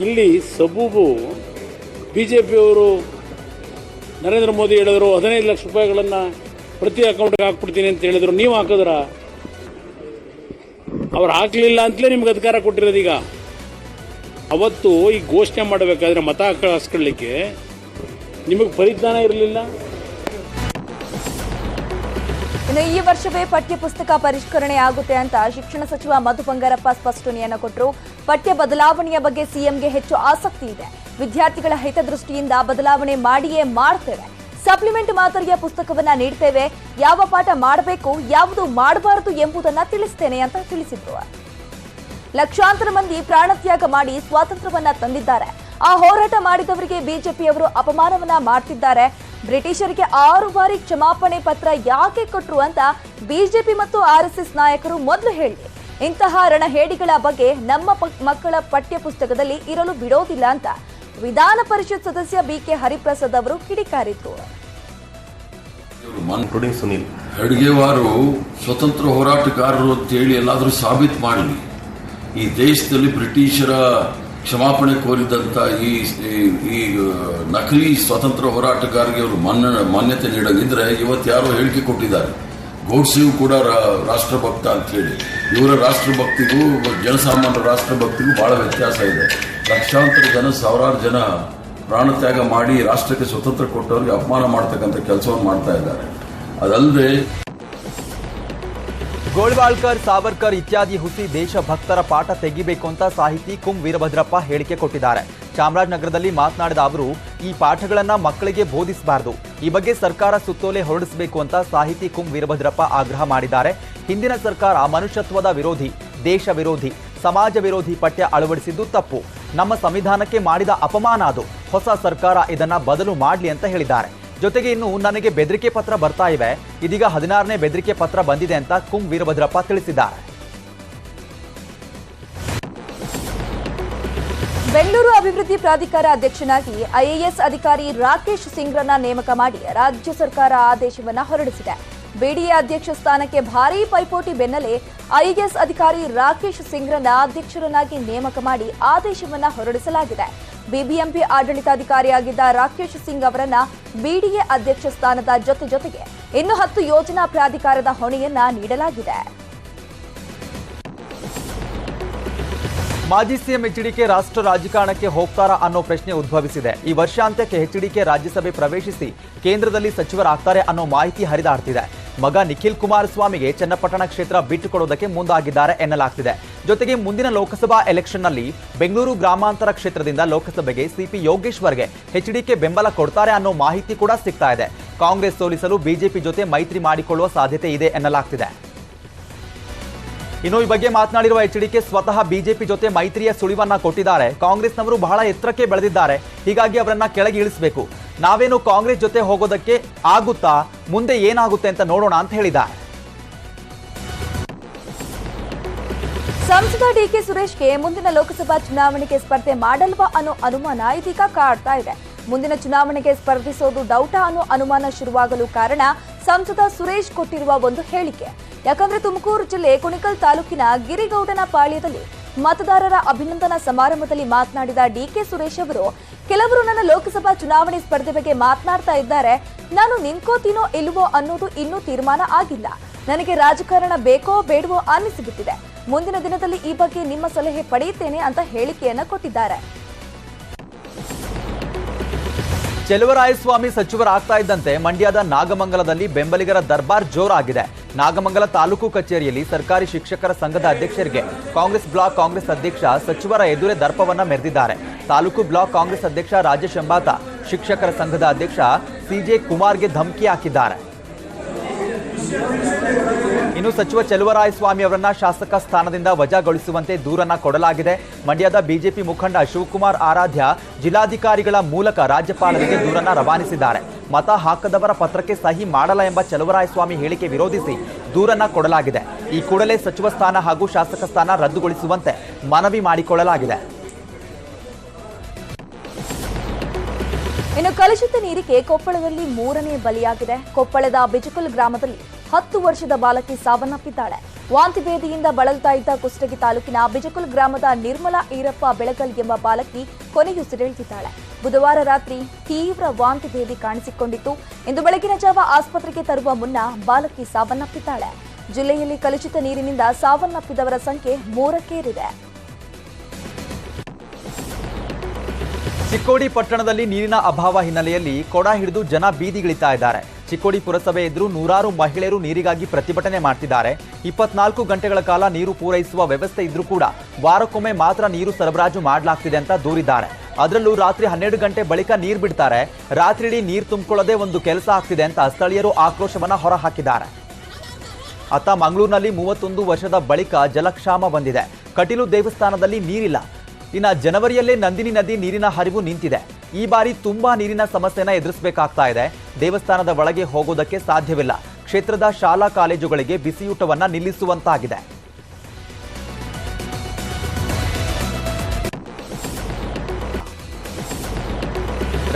ಇಲ್ಲಿ ಸಬೂಬು ಬಿಜೆಪಿಯವರು ನರೇಂದ್ರ ಮೋದಿ ಹೇಳಿದ್ರು 15 ಲಕ್ಷ ರೂಪಾಯಿಗಳನ್ನು ಪ್ರತಿ ಅಕೌಂಟ್ಗೆ ಹಾಕ್ಬಿಡ್ತೀನಿ ಅಂತ ಹೇಳಿದ್ರು. ನೀವು ಹಾಕಿದ್ರ? ಅವ್ರು ಹಾಕಲಿಲ್ಲ ಅಂತಲೇ ನಿಮ್ಗೆ ಅಧಿಕಾರ ಕೊಟ್ಟಿರೋದು. ಈಗ ಅವತ್ತು ಈ ಘೋಷಣೆ ಮಾಡಬೇಕಾದ್ರೆ ಮತ ಹಾಸ್ಕೊಳ್ಳಿಕ್ಕೆ ನಿಮಗೆ ಪರಿಜ್ಞಾನ ಇರಲಿಲ್ಲ. ಇನ್ನು ಈ ವರ್ಷವೇ ಪಠ್ಯಪುಸ್ತಕ ಪರಿಷ್ಕರಣೆ ಆಗುತ್ತೆ ಅಂತ ಶಿಕ್ಷಣ ಸಚಿವ ಮಧು ಬಂಗಾರಪ್ಪ ಸ್ಪಷ್ಟನೆಯನ್ನು ಕೊಟ್ಟರು. ಪಠ್ಯ ಬದಲಾವಣೆಯ ಬಗ್ಗೆ ಸಿಎಂಗೆ ಹೆಚ್ಚು ಆಸಕ್ತಿ ಇದೆ. ವಿದ್ಯಾರ್ಥಿಗಳ ಹಿತದೃಷ್ಟಿಯಿಂದ ಬದಲಾವಣೆ ಮಾಡಿಯೇ ಮಾಡ್ತೇವೆ. ಸಪ್ಲಿಮೆಂಟ್ ಮಾದರಿಯ ಪುಸ್ತಕವನ್ನ ನೀಡ್ತೇವೆ. ಯಾವ ಪಾಠ ಮಾಡಬೇಕು, ಯಾವುದು ಮಾಡಬಾರದು ಎಂಬುದನ್ನ ತಿಳಿಸ್ತೇನೆ ಅಂತ ತಿಳಿಸಿದ್ರು. ಲಕ್ಷಾಂತರ ಮಂದಿ ಪ್ರಾಣತ್ಯಾಗ ಮಾಡಿ ಸ್ವಾತಂತ್ರ್ಯವನ್ನ ತಂದಿದ್ದಾರೆ. ಆ ಹೋರಾಟ ಮಾಡಿದವರಿಗೆ ಬಿಜೆಪಿಯವರು ಅಪಮಾನವನ್ನ ಮಾಡ್ತಿದ್ದಾರೆ. ಬ್ರಿಟಿಷರಿಗೆ 6 ಬಾರಿ ಕ್ಷಮಾಪಣೆ ಪತ್ರ ಯಾಕೆ ಕೊಟ್ರು ಅಂತ ಬಿಜೆಪಿ ಮತ್ತು ಆರ್ಎಸ್ಎಸ್ ನಾಯಕರು ಮೊದಲು ಹೇಳಿ. ಇಂತಹ ರಣಹೇಡಿಗಳ ಬಗ್ಗೆ ನಮ್ಮ ಮಕ್ಕಳ ಪಠ್ಯ ಪುಸ್ತಕದಲ್ಲಿ ಇರಲು ಬಿಡೋದಿಲ್ಲ ಅಂತ ವಿಧಾನ ಪರಿಷತ್ ಸದಸ್ಯ ಬಿಕೆ ಹರಿಪ್ರಸಾದ್ ಅವರು ಕಿಡಿಕಾರಿದ್ರು. ಸುನೀಲ್ ಹೆಡ್ಗೇವಾರು ಸ್ವತಂತ್ರ ಹೋರಾಟಗಾರರು ಅಂತೇಳಿ ಎಲ್ಲಾದರೂ ಸಾಬೀತು ಮಾಡಲಿ. ಈ ದೇಶದಲ್ಲಿ ಬ್ರಿಟಿಷರ ಕ್ಷಮಾಪಣೆ ಕೋರಿದಂತ ಈ ನಕಲಿ ಸ್ವತಂತ್ರ ಹೋರಾಟಗಾರರಿಗೆ ಅವರು ಮಾನ್ಯತೆ ನೀಡದಿದ್ರೆ ಇವತ್ತು ಯಾರೋ ಹೇಳಿಕೆ ಕೊಟ್ಟಿದ್ದಾರೆ. ಗೋಡ್ಸೆಯು ಕೂಡ ರಾಷ್ಟ್ರಭಕ್ತ ಅಂತ ಹೇಳಿ. ಇವರ ರಾಷ್ಟ್ರಭಕ್ತಿಗೂ ಜನಸಾಮಾನ್ಯರ ರಾಷ್ಟ್ರಭಕ್ತಿಗೂ ಬಹಳ ವ್ಯತ್ಯಾಸ ಇದೆ. ಲಕ್ಷಾಂತರ ಜನ, ಸಾವಿರಾರು ಜನ ಪ್ರಾಣತ್ಯಾಗ ಮಾಡಿ ರಾಷ್ಟ್ರಕ್ಕೆ ಸ್ವತಂತ್ರ ಕೊಟ್ಟವರಿಗೆ ಅಪಮಾನ ಮಾಡ್ತಕ್ಕಂಥ ಕೆಲಸವನ್ನು ಮಾಡ್ತಾ ಇದ್ದಾರೆ. ಅದಲ್ಲದೆ ಗೋಳ್ವಾಳ್ಕರ್, ಸಾವರ್ಕರ್ ಇತ್ಯಾದಿ ಹುಸಿ ದೇಶಭಕ್ತರ ಪಾಠ ತೆಗಿಬೇಕು ಅಂತ ಸಾಹಿತಿ ಕುಂ ವೀರಭದ್ರಪ್ಪ ಹೇಳಿಕೆ ಕೊಟ್ಟಿದ್ದಾರೆ. ಚಾಮರಾಜನಗರದಲ್ಲಿ ಮಾತನಾಡಿದ ಅವರು, ಈ ಪಾಠಗಳನ್ನ ಮಕ್ಕಳಿಗೆ ಬೋಧಿಸಬಾರದು. ಈ ಬಗ್ಗೆ ಸರ್ಕಾರ ಸುತ್ತೋಲೆ ಹೊರಡಿಸಬೇಕು ಅಂತ ಸಾಹಿತಿ ಕುಂ ವೀರಭದ್ರಪ್ಪ ಆಗ್ರಹ ಮಾಡಿದ್ದಾರೆ. ಹಿಂದಿನ ಸರ್ಕಾರ ಮನುಷ್ಯತ್ವದ ವಿರೋಧಿ, ದೇಶ ವಿರೋಧಿ, ಸಮಾಜ ವಿರೋಧಿ ಪಠ್ಯ ಅಳವಡಿಸಿದ್ದು ತಪ್ಪು. ನಮ್ಮ ಸಂವಿಧಾನಕ್ಕೆ ಮಾಡಿದ ಅಪಮಾನ ಅದು. ಹೊಸ ಸರ್ಕಾರ ಇದನ್ನ ಬದಲು ಮಾಡಲಿ ಅಂತ ಹೇಳಿದ್ದಾರೆ. ಜೊತೆಗೆ ಇನ್ನು ನನಗೆ ಬೆದರಿಕೆ ಪತ್ರ ಬರ್ತಾ ಇವೆ. ಇದೀಗ 16ನೇ ಬೆದರಿಕೆ ಪತ್ರ ಬಂದಿದೆ ಅಂತ ಕುಂ ವೀರಭದ್ರಪ್ಪ ತಿಳಿಸಿದ್ದಾರೆ. ಬೆಂಗಳೂರು ಅಭಿವೃದ್ಧಿ ಪ್ರಾಧಿಕಾರ ಅಧ್ಯಕ್ಷನಾಗಿ ಐಎಎಸ್ ಅಧಿಕಾರಿ ರಾಕೇಶ್ ಸಿಂಗ್ರನ್ನ ನೇಮಕ ಮಾಡಿ ರಾಜ್ಯ ಸರ್ಕಾರ ಆದೇಶವನ್ನ ಹೊರಡಿಸಿದೆ. ಬಿಡಿಎ ಅಧ್ಯಕ್ಷ ಸ್ಥಾನಕ್ಕೆ ಭಾರೀ ಪೈಪೋಟಿ ಬೆನ್ನಲ್ಲೇ ಐಎಎಸ್ ಅಧಿಕಾರಿ ರಾಕೇಶ್ ಸಿಂಗ್ರನ್ನ ಅಧ್ಯಕ್ಷರನ್ನಾಗಿ ನೇಮಕ ಮಾಡಿ ಆದೇಶವನ್ನ ಹೊರಡಿಸಲಾಗಿದೆ. ಬಿಬಿಎಂಪಿ ಆಡಳಿತಾಧಿಕಾರಿಯಾಗಿದ್ದ ರಾಕೇಶ್ ಸಿಂಗ್ ಅವರನ್ನ ಬಿಡಿಎ ಅಧ್ಯಕ್ಷ ಸ್ಥಾನದ ಜೊತೆಗೆ ಇನ್ನು 10 ಯೋಜನಾ ಪ್ರಾಧಿಕಾರದ ಹೊಣೆಯನ್ನ ನೀಡಲಾಗಿದೆ. ಮಾಜಿ ಸಿಎಂ ಎಚ್ಡಿಕೆ ರಾಷ್ಟ್ರ ರಾಜಕಾರಣಕ್ಕೆ ಹೋಗ್ತಾರಾ ಅನ್ನೋ ಪ್ರಶ್ನೆ ಉದ್ಭವಿಸಿದೆ. ಈ ವರ್ಷಾಂತ್ಯಕ್ಕೆ ಎಚ್ಡಿಕೆ ರಾಜ್ಯಸಭೆ ಪ್ರವೇಶಿಸಿ ಕೇಂದ್ರದಲ್ಲಿ ಸಚಿವರಾಗ್ತಾರೆ ಅನ್ನೋ ಮಾಹಿತಿ ಹರಿದಾಡ್ತಿದೆ. ಮಗ ನಿಖಿಲ್ ಕುಮಾರಸ್ವಾಮಿಗೆ ಚನ್ನಪಟ್ಟಣ ಕ್ಷೇತ್ರ ಬಿಟ್ಟುಕೊಡೋದಕ್ಕೆ ಮುಂದಾಗಿದ್ದಾರೆ ಎನ್ನಲಾಗ್ತಿದೆ. ಜೊತೆಗೆ ಮುಂದಿನ ಲೋಕಸಭಾ ಎಲೆಕ್ಷನ್ನಲ್ಲಿ ಬೆಂಗಳೂರು ಗ್ರಾಮಾಂತರ ಕ್ಷೇತ್ರದಿಂದ ಲೋಕಸಭೆಗೆ ಸಿಪಿ ಯೋಗೇಶ್ವರ್ಗೆ ಎಚ್ಡಿಕೆ ಬೆಂಬಲ ಕೊಡ್ತಾರೆ ಅನ್ನೋ ಮಾಹಿತಿ ಕೂಡ ಸಿಗ್ತಾ ಇದೆ. ಕಾಂಗ್ರೆಸ್ ಸೋಲಿಸಲು ಬಿಜೆಪಿ ಜೊತೆ ಮೈತ್ರಿ ಮಾಡಿಕೊಳ್ಳುವ ಸಾಧ್ಯತೆ ಇದೆ ಎನ್ನಲಾಗ್ತಿದೆ. ಇನ್ನು ಈ ಬಗ್ಗೆ ಮಾತನಾಡಿರುವ ಎಚ್ಡಿಕೆ ಸ್ವತಃ ಬಿಜೆಪಿ ಜೊತೆ ಮೈತ್ರಿಯ ಸುಳಿವನ್ನ ಕೊಟ್ಟಿದ್ದಾರೆ. ಕಾಂಗ್ರೆಸ್ನವರು ಬಹಳ ಎತ್ತರಕ್ಕೆ ಬೆಳೆದಿದ್ದಾರೆ, ಹೀಗಾಗಿ ಅವರನ್ನ ಕೆಳಗೆ ಇಳಿಸಬೇಕು. ನಾವೇನು ಕಾಂಗ್ರೆಸ್ ಜೊತೆ ಹೋಗೋದಕ್ಕೆ ಆಗುತ್ತಾ, ಮುಂದೆ ಏನಾಗುತ್ತೆ ಅಂತ ನೋಡೋಣ ಅಂತ ಹೇಳಿದ್ದಾರೆ. ಸಂಸದ ಡಿಕೆ ಸುರೇಶ್ಗೆ ಮುಂದಿನ ಲೋಕಸಭಾ ಚುನಾವಣೆಗೆ ಸ್ಪರ್ಧೆ ಮಾಡಲ್ವಾ ಅನ್ನೋ ಅನುಮಾನ ಇದೀಗ ಕಾಡ್ತಾ ಇದೆ. ಮುಂದಿನ ಚುನಾವಣೆಗೆ ಸ್ಪರ್ಧಿಸೋದು ಡೌಟಾ ಅನ್ನೋ ಅನುಮಾನ ಶುರುವಾಗಲು ಕಾರಣ ಸಂಸದ ಸುರೇಶ್ ಕೊಟ್ಟಿರುವ ಒಂದು ಹೇಳಿಕೆ. ಯಾಕಂದ್ರೆ ತುಮಕೂರು ಜಿಲ್ಲೆ ಕುಣಿಕಲ್ ತಾಲೂಕಿನ ಗಿರಿಗೌಡನ ಪಾಳ್ಯದಲ್ಲಿ ಮತದಾರರ ಅಭಿನಂದನಾ ಸಮಾರಂಭದಲ್ಲಿ ಮಾತನಾಡಿದ ಡಿಕೆ ಸುರೇಶ್ ಅವರು, ಕೆಲವರು ನನ್ನ ಲೋಕಸಭಾ ಚುನಾವಣೆ ಸ್ಪರ್ಧೆ ಬಗ್ಗೆ ಮಾತನಾಡ್ತಾ ಇದ್ದಾರೆ. ನಾನು ನಿಂತ್ಕೋತೀನೋ ಇಲ್ವೋ ಅನ್ನೋದು ಇನ್ನೂ ತೀರ್ಮಾನ ಆಗಿಲ್ಲ. ನನಗೆ ರಾಜಕಾರಣ ಬೇಕೋ ಬೇಡವೋ ಅನ್ನಿಸಿಬಿಟ್ಟಿದೆ. ಮುಂದಿನ ದಿನದಲ್ಲಿ ಈ ಬಗ್ಗೆ ನಿಮ್ಮ ಸಲಹೆ ಪಡೆಯುತ್ತೇನೆ ಅಂತ ಹೇಳಿಕೆಯನ್ನ ಕೊಟ್ಟಿದ್ದಾರೆ. ಚೆಲುವರಾಯಸ್ವಾಮಿ ಸಚಿವರಾಗ್ತಾ ಇದ್ದಂತೆ ಮಂಡ್ಯದ ನಾಗಮಂಗಲದಲ್ಲಿ ಬೆಂಬಲಿಗರ ದರ್ಬಾರ್ ಜೋರಾಗಿದೆ. ನಾಗಮಂಗಲ ತಾಲೂಕು ಕಚೇರಿಯಲ್ಲಿ ಸರ್ಕಾರಿ ಶಿಕ್ಷಕರ ಸಂಘದ ಅಧ್ಯಕ್ಷರಿಗೆ ಕಾಂಗ್ರೆಸ್ ಬ್ಲಾಕ್ ಕಾಂಗ್ರೆಸ್ ಅಧ್ಯಕ್ಷ ಸಚಿವರ ಎದುರೇ ದರ್ಪವನ್ನ ಮೆರೆದಿದ್ದಾರೆ. ತಾಲೂಕು ಬ್ಲಾಕ್ ಕಾಂಗ್ರೆಸ್ ಅಧ್ಯಕ್ಷ ರಾಜೇಶ್ ಎಂಬಾತ ಶಿಕ್ಷಕರ ಸಂಘದ ಅಧ್ಯಕ್ಷ ಸಿಜೆ ಕುಮಾರ್ಗೆ ಧಮಕಿ ಹಾಕಿದ್ದಾರೆ. ಇನ್ನು ಸಚಿವ ಚೆಲುವರಾಯಸ್ವಾಮಿ ಅವರನ್ನ ಶಾಸಕ ಸ್ಥಾನದಿಂದ ವಜಾಗೊಳಿಸುವಂತೆ ದೂರನ್ನ ಕೊಡಲಾಗಿದೆ. ಮಂಡ್ಯದ ಬಿಜೆಪಿ ಮುಖಂಡ ಶಿವಕುಮಾರ್ ಆರಾಧ್ಯ ಜಿಲ್ಲಾಧಿಕಾರಿಗಳ ಮೂಲಕ ರಾಜ್ಯಪಾಲರಿಗೆ ದೂರನ್ನ ರವಾನಿಸಿದ್ದಾರೆ. ಮತ ಹಾಕದವರ ಪತ್ರಕ್ಕೆ ಸಹಿ ಮಾಡಲ್ಲ ಎಂಬ ಚೆಲುವರಾಯಸ್ವಾಮಿ ಹೇಳಿಕೆ ವಿರೋಧಿಸಿ ದೂರನ್ನ ಕೊಡಲಾಗಿದೆ. ಈ ಕೂಡಲೇ ಸಚಿವ ಸ್ಥಾನ ಹಾಗೂ ಶಾಸಕ ಸ್ಥಾನ ರದ್ದುಗೊಳಿಸುವಂತೆ ಮನವಿ ಮಾಡಿಕೊಳ್ಳಲಾಗಿದೆ. ಇನ್ನು ಕಲುಷಿತ ನೀರಿಗೆ ಕೊಪ್ಪಳದಲ್ಲಿ 3ನೇ ಬಲಿಯಾಗಿದೆ. ಕೊಪ್ಪಳದ ಬಿಜಕಲ್ ಗ್ರಾಮದಲ್ಲಿ 10 ವರ್ಷದ ಬಾಲಕಿ ಸಾವನ್ನಪ್ಪಿದ್ದಾಳೆ. ವಾಂತಿ ಭೇದಿಯಿಂದ ಬಳಲ್ತಾ ಇದ್ದ ಕುಷ್ಟಗಿ ತಾಲೂಕಿನ ಬಿಜಕಲ್ ಗ್ರಾಮದ ನಿರ್ಮಲಾ ಈರಪ್ಪ ಬೆಳಗಲ್ ಎಂಬ ಬಾಲಕಿ ಕೊನೆಯುಸಿರೆಳೆದಿದ್ದಾಳೆ. ಬುಧವಾರ ರಾತ್ರಿ ತೀವ್ರ ವಾಂತಿ ಭೇದಿ ಕಾಣಿಸಿಕೊಂಡಿತ್ತು. ಇಂದು ಬೆಳಗಿನ ಜಾವ ಆಸ್ಪತ್ರೆಗೆ ತರುವ ಮುನ್ನ ಬಾಲಕಿ ಸಾವನ್ನಪ್ಪಿದ್ದಾಳೆ. ಜಿಲ್ಲೆಯಲ್ಲಿ ಕಲುಷಿತ ನೀರಿನಿಂದ ಸಾವನ್ನಪ್ಪಿದವರ ಸಂಖ್ಯೆ 3ಕ್ಕೇರಿದೆ. ಚಿಕ್ಕೋಡಿ ಪಟ್ಟಣದಲ್ಲಿ ನೀರಿನ ಅಭಾವ ಹಿನ್ನೆಲೆಯಲ್ಲಿ ಕೊಡ ಹಿಡಿದು ಜನ ಬೀದಿಗಿಳಿತಾ ಇದ್ದಾರೆ. ಚಿಕ್ಕೋಡಿ ಪುರಸಭೆ ಎದುರು ನೂರಾರು ಮಹಿಳೆಯರು ನೀರಿಗಾಗಿ ಪ್ರತಿಭಟನೆ ಮಾಡ್ತಿದ್ದಾರೆ. 24 ಗಂಟೆಗಳ ಕಾಲ ನೀರು ಪೂರೈಸುವ ವ್ಯವಸ್ಥೆ ಇದ್ರೂ ಕೂಡ ವಾರಕ್ಕೊಮ್ಮೆ ಮಾತ್ರ ನೀರು ಸರಬರಾಜು ಮಾಡಲಾಗ್ತಿದೆ ಅಂತ ದೂರಿದ್ದಾರೆ. ಅದರಲ್ಲೂ ರಾತ್ರಿ 12 ಗಂಟೆ ಬಳಿಕ ನೀರು ಬಿಡ್ತಾರೆ. ರಾತ್ರಿಯಿಡೀ ನೀರು ತುಂಬಿಕೊಳ್ಳೋದೇ ಒಂದು ಕೆಲಸ ಆಗ್ತಿದೆ ಅಂತ ಸ್ಥಳೀಯರು ಆಕ್ರೋಶವನ್ನ ಹೊರಹಾಕಿದ್ದಾರೆ. ಅತ್ತ ಮಂಗಳೂರಿನಲ್ಲಿ 31 ವರ್ಷದ ಬಳಿಕ ಜಲಕ್ಷಾಮ ಬಂದಿದೆ. ಕಟೀಲು ದೇವಸ್ಥಾನದಲ್ಲಿ ನೀರಿಲ್ಲ. ಇನ್ನು ಜನವರಿಯಲ್ಲೇ ನಂದಿನಿ ನದಿ ನೀರಿನ ಹರಿವು ನಿಂತಿದೆ. ಈ ಬಾರಿ ತುಂಬಾ ನೀರಿನ ಸಮಸ್ಯೆನ ಎದುರಿಸಬೇಕಾಗ್ತಾ ಇದೆ. ದೇವಸ್ಥಾನದ ಒಳಗೆ ಹೋಗೋದಕ್ಕೆ ಸಾಧ್ಯವಿಲ್ಲ. ಕ್ಷೇತ್ರದ ಶಾಲಾ ಕಾಲೇಜುಗಳಿಗೆ ಬಿಸಿಯೂಟವನ್ನ ನಿಲ್ಲಿಸುವಂತಾಗಿದೆ.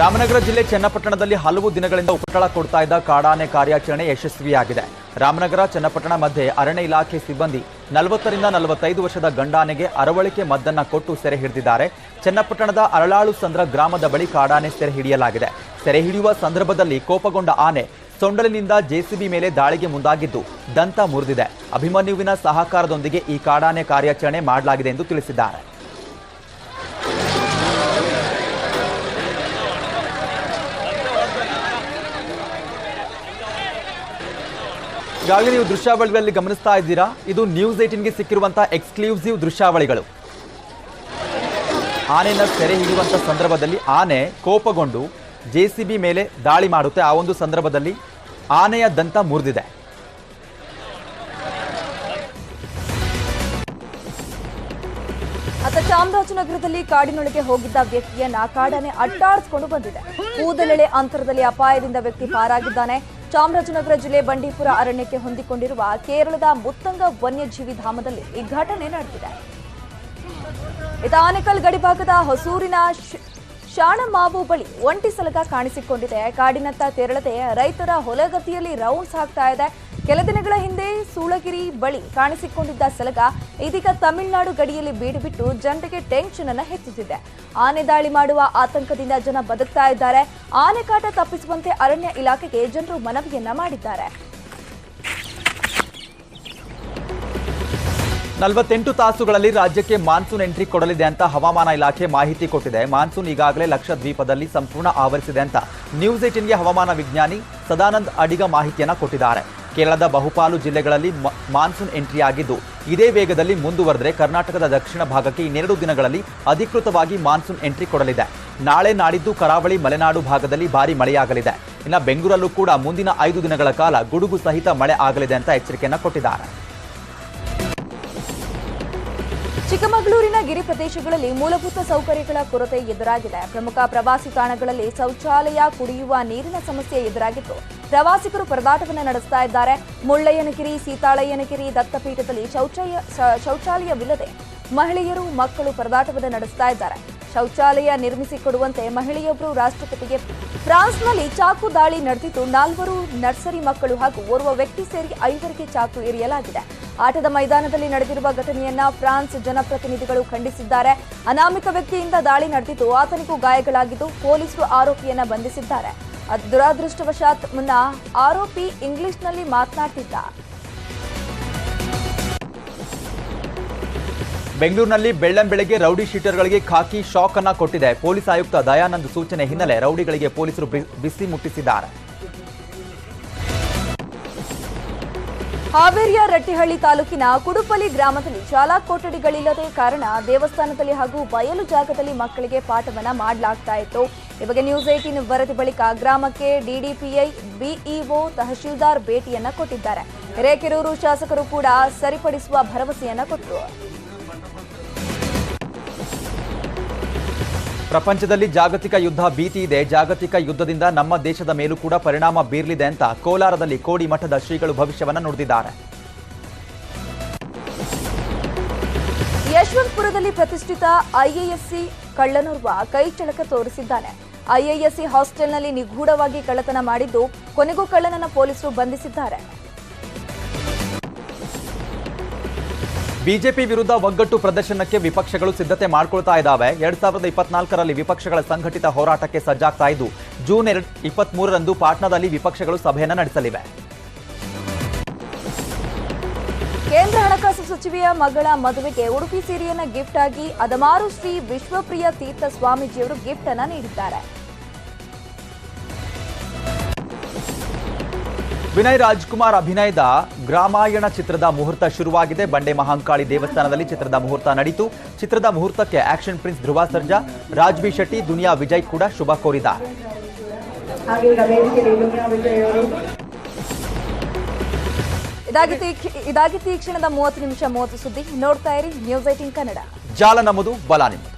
ರಾಮನಗರ ಜಿಲ್ಲೆ ಚನ್ನಪಟ್ಟಣದಲ್ಲಿ ಹಲವು ದಿನಗಳಿಂದ ಉಪಟಳ ಕೊಡ್ತಾ ಇದ್ದ ಕಾಡಾನೆ ಕಾರ್ಯಾಚರಣೆ ಯಶಸ್ವಿಯಾಗಿದೆ. ರಾಮನಗರ ಚನ್ನಪಟ್ಟಣ ಮಧ್ಯೆ ಅರಣ್ಯ ಇಲಾಖೆ ಸಿಬ್ಬಂದಿ 40 ರಿಂದ 45 ವರ್ಷದ ಗಂಡಾನೆಗೆ ಅರವಳಿಕೆ ಮದ್ದನ್ನ ಕೊಟ್ಟು ಸೆರೆ ಹಿಡಿದಿದ್ದಾರೆ. ಚನ್ನಪಟ್ಟಣದ ಅರಳಾಳು ಸಂದ್ರ ಗ್ರಾಮದ ಬಳಿ ಕಾಡಾನೆ ಸೆರೆ ಹಿಡಿಯಲಾಗಿದೆ. ಸೆರೆ ಹಿಡಿಯುವ ಸಂದರ್ಭದಲ್ಲಿ ಕೋಪಗೊಂಡ ಆನೆ ಸೊಂಡಲಿನಿಂದ ಜೆಸಿಬಿ ಮೇಲೆ ದಾಳಿಗೆ ಮುಂದಾಗಿದ್ದು ದಂತ ಮುರಿದಿದೆ. ಅಭಿಮನ್ಯುವಿನ ಸಹಕಾರದೊಂದಿಗೆ ಈ ಕಾಡಾನೆ ಕಾರ್ಯಾಚರಣೆ ಮಾಡಲಾಗಿದೆ ಎಂದು ತಿಳಿಸಿದ್ದಾರೆ. ಈಗಾಗಲೇ ನೀವು ದೃಶ್ಯಾವಳಿಗಳಲ್ಲಿ ಗಮನಿಸ್ತಾ ಇದ್ದೀರಾ. ಇದು ನ್ಯೂಸ್ 18ಗೆ ಸಿಕ್ಕಿರುವಂತಹ ಎಕ್ಸ್ಕ್ಲೂಸಿವ್ ದೃಶ್ಯಾವಳಿಗಳು. ಆನೆಯನ್ನ ಸೆರೆ ಹಿಡಿಯುವಂತ ಸಂದರ್ಭದಲ್ಲಿ ಆನೆ ಕೋಪಗೊಂಡು ಜೆಸಿಬಿ ಮೇಲೆ ದಾಳಿ ಮಾಡುತ್ತೆ. ಆ ಒಂದು ಸಂದರ್ಭದಲ್ಲಿ ಆನೆಯ ದಂತ ಮುರಿದಿದೆ. ಅತ್ತ ಚಾಮರಾಜನಗರದಲ್ಲಿ ಕಾಡಿನೊಳಗೆ ಹೋಗಿದ್ದ ವ್ಯಕ್ತಿಯನ್ನ ಕಾಡಾನೆ ಅಟ್ಟಾಡಿಸಿಕೊಂಡು ಬಂದಿದೆ. ಕೂದಲೆಳೆ ಅಂತರದಲ್ಲಿ ಅಪಾಯದಿಂದ ವ್ಯಕ್ತಿ ಪಾರಾಗಿದ್ದಾನೆ. ಚಾಮರಾಜನಗರ ಜಿಲ್ಲೆ ಬಂಡೀಪುರ ಅರಣ್ಯಕ್ಕೆ ಹೊಂದಿಕೊಂಡಿರುವ ಕೇರಳದ ಮುತ್ತಂಗ ವನ್ಯಜೀವಿ ಧಾಮದಲ್ಲಿ ಈ ಘಟನೆ ನಡೆದಿದೆ. ಆನೇಕಲ್ ಗಡಿಭಾಗದ ಹೊಸೂರಿನ ಶಾಣಮಾವು ಬಳಿ ಒಂಟಿ ಸಲಗ ಕಾಣಿಸಿಕೊಂಡಿದೆ. ಕಾಡಿನತ್ತ ತೆರಳದೆ ರೈತರ ಹೊಲಗದ್ದೆಯಲ್ಲಿ ರೌಂಡ್ಸ್ ಹಾಕ್ತಾ ಇದೆ. ಕೆಲ ದಿನಗಳ ಹಿಂದೆ ಸೂಳಗಿರಿ ಬಳಿ ಕಾಣಿಸಿಕೊಂಡಿದ್ದ ಸಲಗ ಇದೀಗ ತಮಿಳುನಾಡು ಗಡಿಯಲ್ಲಿ ಬೀಡು ಬಿಟ್ಟು ಜನರಿಗೆ ಟೆನ್ಷನ್ ಅನ್ನು ಹೆಚ್ಚಿಸಿದೆ. ಆನೆ ದಾಳಿ ಮಾಡುವ ಆತಂಕದಿಂದ ಜನ ಬದುಕ್ತಾ ಇದ್ದಾರೆ. ಆನೆ ಕಾಟ ತಪ್ಪಿಸುವಂತೆ ಅರಣ್ಯ ಇಲಾಖೆಗೆ ಜನರು ಮನವಿಯನ್ನ ಮಾಡಿದ್ದಾರೆ. 48 ತಾಸುಗಳಲ್ಲಿ ರಾಜ್ಯಕ್ಕೆ ಮಾನ್ಸೂನ್ ಎಂಟ್ರಿ ಕೊಡಲಿದೆ ಅಂತ ಹವಾಮಾನ ಇಲಾಖೆ ಮಾಹಿತಿ ಕೊಟ್ಟಿದೆ. ಮಾನ್ಸೂನ್ ಈಗಾಗಲೇ ಲಕ್ಷದ್ವೀಪದಲ್ಲಿ ಸಂಪೂರ್ಣ ಆವರಿಸಿದೆ ಅಂತ ನ್ಯೂಸ್ 18ಗೆ ಹವಾಮಾನ ವಿಜ್ಞಾನಿ ಸದಾನಂದ್ ಅಡಿಗ ಮಾಹಿತಿಯನ್ನ ಕೊಟ್ಟಿದ್ದಾರೆ. ಕೇರಳದ ಬಹುಪಾಲು ಜಿಲ್ಲೆಗಳಲ್ಲಿ ಮಾನ್ಸೂನ್ ಎಂಟ್ರಿ ಆಗಿದ್ದು ಇದೇ ವೇಗದಲ್ಲಿ ಮುಂದುವರೆದರೆ ಕರ್ನಾಟಕದ ದಕ್ಷಿಣ ಭಾಗಕ್ಕೆ ಇನ್ನೆರಡು ದಿನಗಳಲ್ಲಿ ಅಧಿಕೃತವಾಗಿ ಮಾನ್ಸೂನ್ ಎಂಟ್ರಿ ಕೊಡಲಿದೆ. ನಾಳೆ ನಾಡಿದ್ದು ಕರಾವಳಿ ಮಲೆನಾಡು ಭಾಗದಲ್ಲಿ ಭಾರಿ ಮಳೆಯಾಗಲಿದೆ. ಇನ್ನು ಬೆಂಗಳೂರಲ್ಲೂ ಕೂಡ ಮುಂದಿನ 5 ದಿನಗಳ ಕಾಲ ಗುಡುಗು ಸಹಿತ ಮಳೆ ಆಗಲಿದೆ ಅಂತ ಎಚ್ಚರಿಕೆಯನ್ನು ಕೊಟ್ಟಿದ್ದಾರೆ. ಚಿಕ್ಕಮಗಳೂರಿನ ಗಿರಿ ಪ್ರದೇಶಗಳಲ್ಲಿ ಮೂಲಭೂತ ಸೌಕರ್ಯಗಳ ಕೊರತೆ ಎದುರಾಗಿದೆ. ಪ್ರಮುಖ ಪ್ರವಾಸಿ ತಾಣಗಳಲ್ಲಿ ಶೌಚಾಲಯ, ಕುಡಿಯುವ ನೀರಿನ ಸಮಸ್ಯೆ ಎದುರಾಗಿದ್ದು ಪ್ರವಾಸಿಗರು ಪರದಾಟವನ್ನು ನಡೆಸ್ತಾ ಇದ್ದಾರೆ. ಮುಳ್ಳಯ್ಯನಗಿರಿ, ಸೀತಾಳಯ್ಯನಗಿರಿ ದತ್ತಪೀಠದಲ್ಲಿ ಶೌಚಾಲಯವಿಲ್ಲದೆ ಮಹಿಳೆಯರು, ಮಕ್ಕಳು ಪರದಾಟವನ್ನು ನಡೆಸ್ತಾ ಇದ್ದಾರೆ. ಶೌಚಾಲಯ ನಿರ್ಮಿಸಿಕೊಡುವಂತೆ ಮಹಿಳೆಯೊಬ್ಬರು ರಾಷ್ಟ್ರಪತಿಗೆ ಫ್ರಾನ್ಸ್ನಲ್ಲಿ ಚಾಕು ದಾಳಿ ನಡೆದಿದ್ದು 4 ನರ್ಸರಿ ಮಕ್ಕಳು ಹಾಗೂ ಓರ್ವ ವ್ಯಕ್ತಿ ಸೇರಿ 5 ಚಾಕು ಇರಿಯಲಾಗಿದೆ. ಆಟದ ಮೈದಾನದಲ್ಲಿ ನಡೆದಿರುವ ಘಟನೆಯನ್ನ ಫ್ರಾನ್ಸ್ ಜನಪ್ರತಿನಿಧಿಗಳು ಖಂಡಿಸಿದ್ದಾರೆ. ಅನಾಮಿಕ ವ್ಯಕ್ತಿಯಿಂದ ದಾಳಿ ನಡೆದಿದ್ದು ಆತನಿಗೂ ಗಾಯಗಳಾಗಿದ್ದು ಪೊಲೀಸರು ಆರೋಪಿಯನ್ನ ಬಂಧಿಸಿದ್ದಾರೆ. ದುರಾದೃಷ್ಟವಶಾತ್ ಮುನ್ನ ಆರೋಪಿ ಇಂಗ್ಲಿಷ್ನಲ್ಲಿ ಮಾತನಾಡ್ತಿದ್ದ. ಬೆಂಗಳೂರಿನಲ್ಲಿ ಬೆಳ್ಳಂಬೆಳಗ್ಗೆ ರೌಡಿ ಶೀಟರ್ಗಳಿಗೆ ಖಾಕಿ ಶಾಕ್ ಅನ್ನ ಕೊಟ್ಟಿದೆ. ಪೊಲೀಸ್ ಆಯುಕ್ತ ದಯಾನಂದ್ ಸೂಚನೆ ಹಿನ್ನೆಲೆ ರೌಡಿಗಳಿಗೆ ಪೊಲೀಸರು ಬಿಸಿ ಮುಟ್ಟಿಸಿದ್ದಾರೆ. ಹಾವೇರಿಯ ರಟ್ಟಿಹಳ್ಳಿ ತಾಲೂಕಿನ ಕುಡುಪಲಿ ಗ್ರಾಮದಲ್ಲಿ ಶಾಲಾ ಕೊಠಡಿಗಳಿಲ್ಲದೆ ಕಾರಣ ದೇವಸ್ಥಾನದಲ್ಲಿ ಹಾಗೂ ಬಯಲು ಜಾಗದಲ್ಲಿ ಮಕ್ಕಳಿಗೆ ಪಾಠವನ್ನ ಮಾಡಲಾಗ್ತಾ ಇತ್ತು. ಈ ಬಗ್ಗೆ ನ್ಯೂಸ್ 18 ವರದಿ ಬಳಿಕ ಗ್ರಾಮಕ್ಕೆ ಡಿಡಿಪಿಐ, ಬಿಇಒ, ತಹಶೀಲ್ದಾರ್ ಭೇಟಿಯನ್ನ ಕೊಟ್ಟಿದ್ದಾರೆ. ಹಿರೇಕೆರೂರು ಶಾಸಕರು ಕೂಡ ಸರಿಪಡಿಸುವ ಭರವಸೆಯನ್ನ ಕೊಟ್ಟರು. ಪ್ರಪಂಚದಲ್ಲಿ ಜಾಗತಿಕ ಯುದ್ಧ ಭೀತಿ ಇದೆ. ಜಾಗತಿಕ ಯುದ್ಧದಿಂದ ನಮ್ಮ ದೇಶದ ಮೇಲೂ ಕೂಡ ಪರಿಣಾಮ ಬೀರಲಿದೆ ಅಂತ ಕೋಲಾರದಲ್ಲಿ ಕೋಡಿ ಮಠದ ಶ್ರೀಗಳು ಭವಿಷ್ಯವನ್ನ ನುಡಿದಿದ್ದಾರೆ. ಯಶವಂತಪುರದಲ್ಲಿ ಪ್ರತಿಷ್ಠಿತ ಐಎಎಸ್ಸಿ ಕಳ್ಳನೋರ್ವ ಕೈ ಚಳಕ ತೋರಿಸಿದ್ದಾನೆ. ಐಎಎಸ್ಸಿ ಹಾಸ್ಟೆಲ್ನಲ್ಲಿ ನಿಗೂಢವಾಗಿ ಕಳ್ಳತನ ಮಾಡಿದ್ದು ಕೊನೆಗೂ ಕಳ್ಳನನ್ನ ಪೊಲೀಸರು ಬಂಧಿಸಿದ್ದಾರೆ. ಬಿಜೆಪಿ ವಿರುದ್ಧ ಒಗ್ಗಟ್ಟು ಪ್ರದರ್ಶನಕ್ಕೆ ವಿಪಕ್ಷಗಳು ಸಿದ್ಧತೆ ಮಾಡಿಕೊಳ್ತಾ ಇದ್ದಾವೆ. 2024ರಲ್ಲಿ ವಿಪಕ್ಷಗಳ ಸಂಘಟಿತ ಹೋರಾಟಕ್ಕೆ ಸಜ್ಜಾಗ್ತಾ ಇದ್ದು ಜೂನ್ 23ರಂದು ಪಾಟ್ನಾದಲ್ಲಿ ವಿಪಕ್ಷಗಳು ಸಭೆಯನ್ನು ನಡೆಸಲಿವೆ. ಕೇಂದ್ರ ಹಣಕಾಸು ಸಚಿವೆಯ ಮಗಳ ಮದುವೆಗೆ ಉಡುಪಿ ಸೀರೆಯನ್ನ ಗಿಫ್ಟ್ ಆಗಿ ಅದಮಾರು ಶ್ರೀ ವಿಶ್ವಪ್ರಿಯ ತೀರ್ಥ ಸ್ವಾಮೀಜಿಯವರು ಗಿಫ್ಟ್ ಅನ್ನ ನೀಡಿದ್ದಾರೆ. ವಿನಯ್ ರಾಜ್ಕುಮಾರ್ ಅಭಿನಯದ ಗ್ರಾಮಾಯಣ ಚಿತ್ರದ ಮುಹೂರ್ತ ಶುರುವಾಗಿದೆ. ಬಂಡೆ ಮಹಾಂಕಾಳಿ ದೇವಸ್ಥಾನದಲ್ಲಿ ಚಿತ್ರದ ಮುಹೂರ್ತ ನಡೆಯಿತು. ಚಿತ್ರದ ಮುಹೂರ್ತಕ್ಕೆ action prince Dhruva Sarja, Raj B Shetty, Duniya Vijay ಕೂಡ ಶುಭ ಕೋರಿದ್ದಾರೆ. ಇದಾಗಿತ್ತು ಈ ಕ್ಷಣದ 30 ನಿಮಿಷ 30 ಸುದ್ದಿ. ನೋಡ್ತಾ ಇರಿ ನ್ಯೂಸ್ 18 ಕನ್ನಡ. ಜಾಲ ನಮ್ಮದು, ಬಲ ನಿಮ್ಮದು.